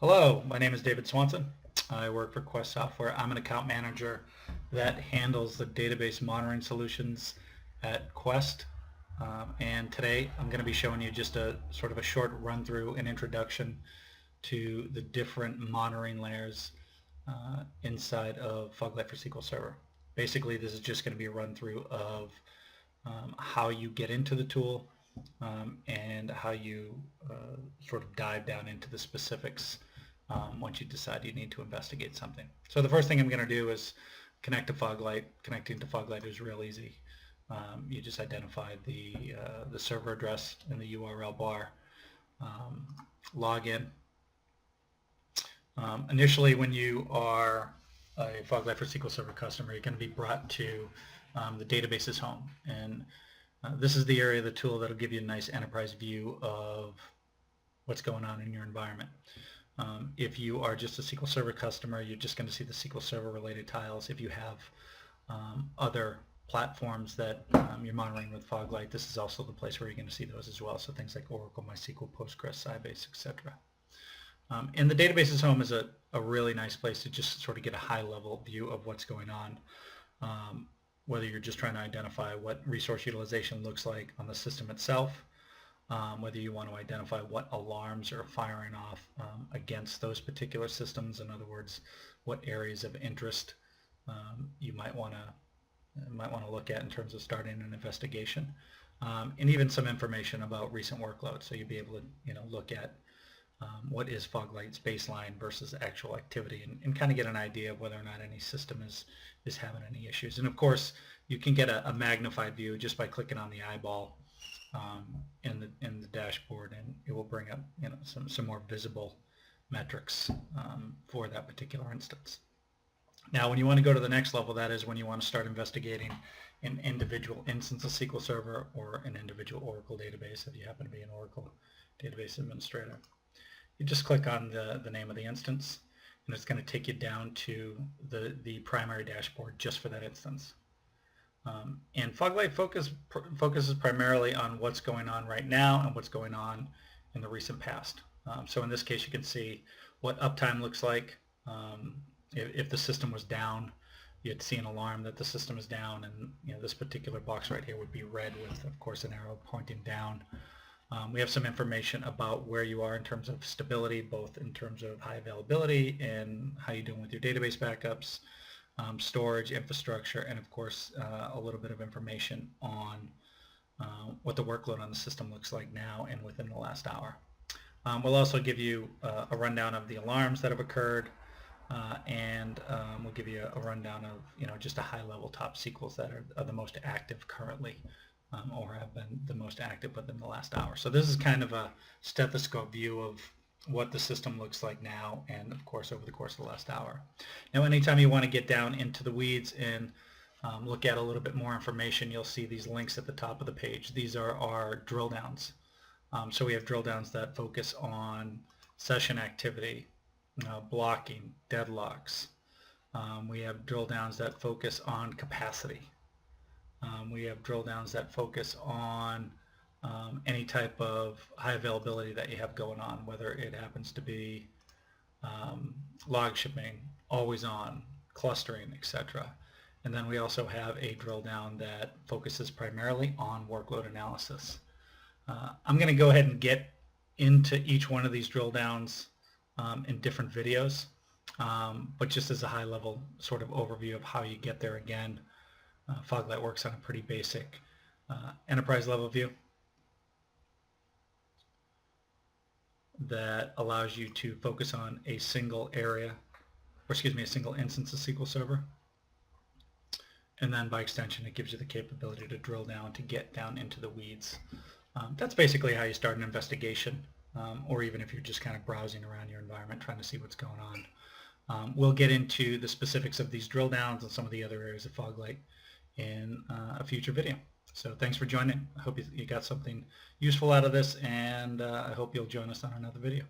Hello, my name is David Swanson. I work for Quest Software. I'm an account manager that handles the database monitoring solutions at Quest. And today I'm going to be showing you just a sort of a short run through and introduction to the different monitoring layers inside of Foglight for SQL Server. Basically, this is just going to be a run through of how you get into the tool and how you sort of dive down into the specifics once you decide you need to investigate something. So the first thing I'm going to do is connect to Foglight. Connecting to Foglight is real easy. You just identify the server address in the URL bar, log in. Initially, when you are a Foglight for SQL Server customer, you're going to be brought to the database's home, and this is the area of the tool that will give you a nice enterprise view of what's going on in your environment. If you are just a SQL Server customer, you're just going to see the SQL Server related tiles. If you have other platforms that you're monitoring with Foglight, this is also the place where you're going to see those as well. So things like Oracle, MySQL, Postgres, Sybase, etc. And the database's home is a really nice place to just sort of get a high-level view of what's going on. Whether you're just trying to identify what resource utilization looks like on the system itself, whether you want to identify what alarms are firing off against those particular systems, in other words, what areas of interest you might want to look at in terms of starting an investigation, and even some information about recent workloads. So you'll be able to look at what is Foglight's baseline versus actual activity, and kind of get an idea of whether or not any system is having any issues. And of course, you can get a magnified view just by clicking on the eyeball in the dashboard, and it will bring up some more visible metrics for that particular instance. Now, when you want to go to the next level, that is when you want to start investigating an individual instance of SQL Server or an individual Oracle database, if you happen to be an Oracle database administrator. You just click on the name of the instance, and it's going to take you down to the primary dashboard just for that instance. And Foglight focuses primarily on what's going on right now and what's going on in the recent past. So in this case, you can see what uptime looks like. If the system was down, you'd see an alarm that the system is down, and this particular box right here would be red with, of course, an arrow pointing down. We have some information about where you are in terms of stability, both in terms of high availability and how you're doing with your database backups, storage, infrastructure, and of course a little bit of information on what the workload on the system looks like now and within the last hour. We'll also give you a rundown of the alarms that have occurred, and we'll give you a rundown of just a high-level top SQLs that are the most active currently. Or have been the most active within the last hour. So this is kind of a stethoscope view of what the system looks like now, and of course over the course of the last hour. Now, anytime you want to get down into the weeds and look at a little bit more information, you'll see these links at the top of the page. These are our drill downs. So we have drill downs that focus on session activity, blocking, deadlocks. We have drill downs that focus on capacity. We have drill downs that focus on any type of high availability that you have going on, whether it happens to be log shipping, always on, clustering, etc. And then we also have a drill down that focuses primarily on workload analysis. I'm going to go ahead and get into each one of these drill downs in different videos, but just as a high level sort of overview of how you get there. Again, Foglight works on a pretty basic enterprise level view that allows you to focus on a single area, or excuse me, a single instance of SQL Server. And then by extension, it gives you the capability to drill down, to get down into the weeds. That's basically how you start an investigation, or even if you're just kind of browsing around your environment trying to see what's going on. We'll get into the specifics of these drill downs and some of the other areas of Foglight in a future video. So thanks for joining. I hope you got something useful out of this, and I hope you'll join us on another video.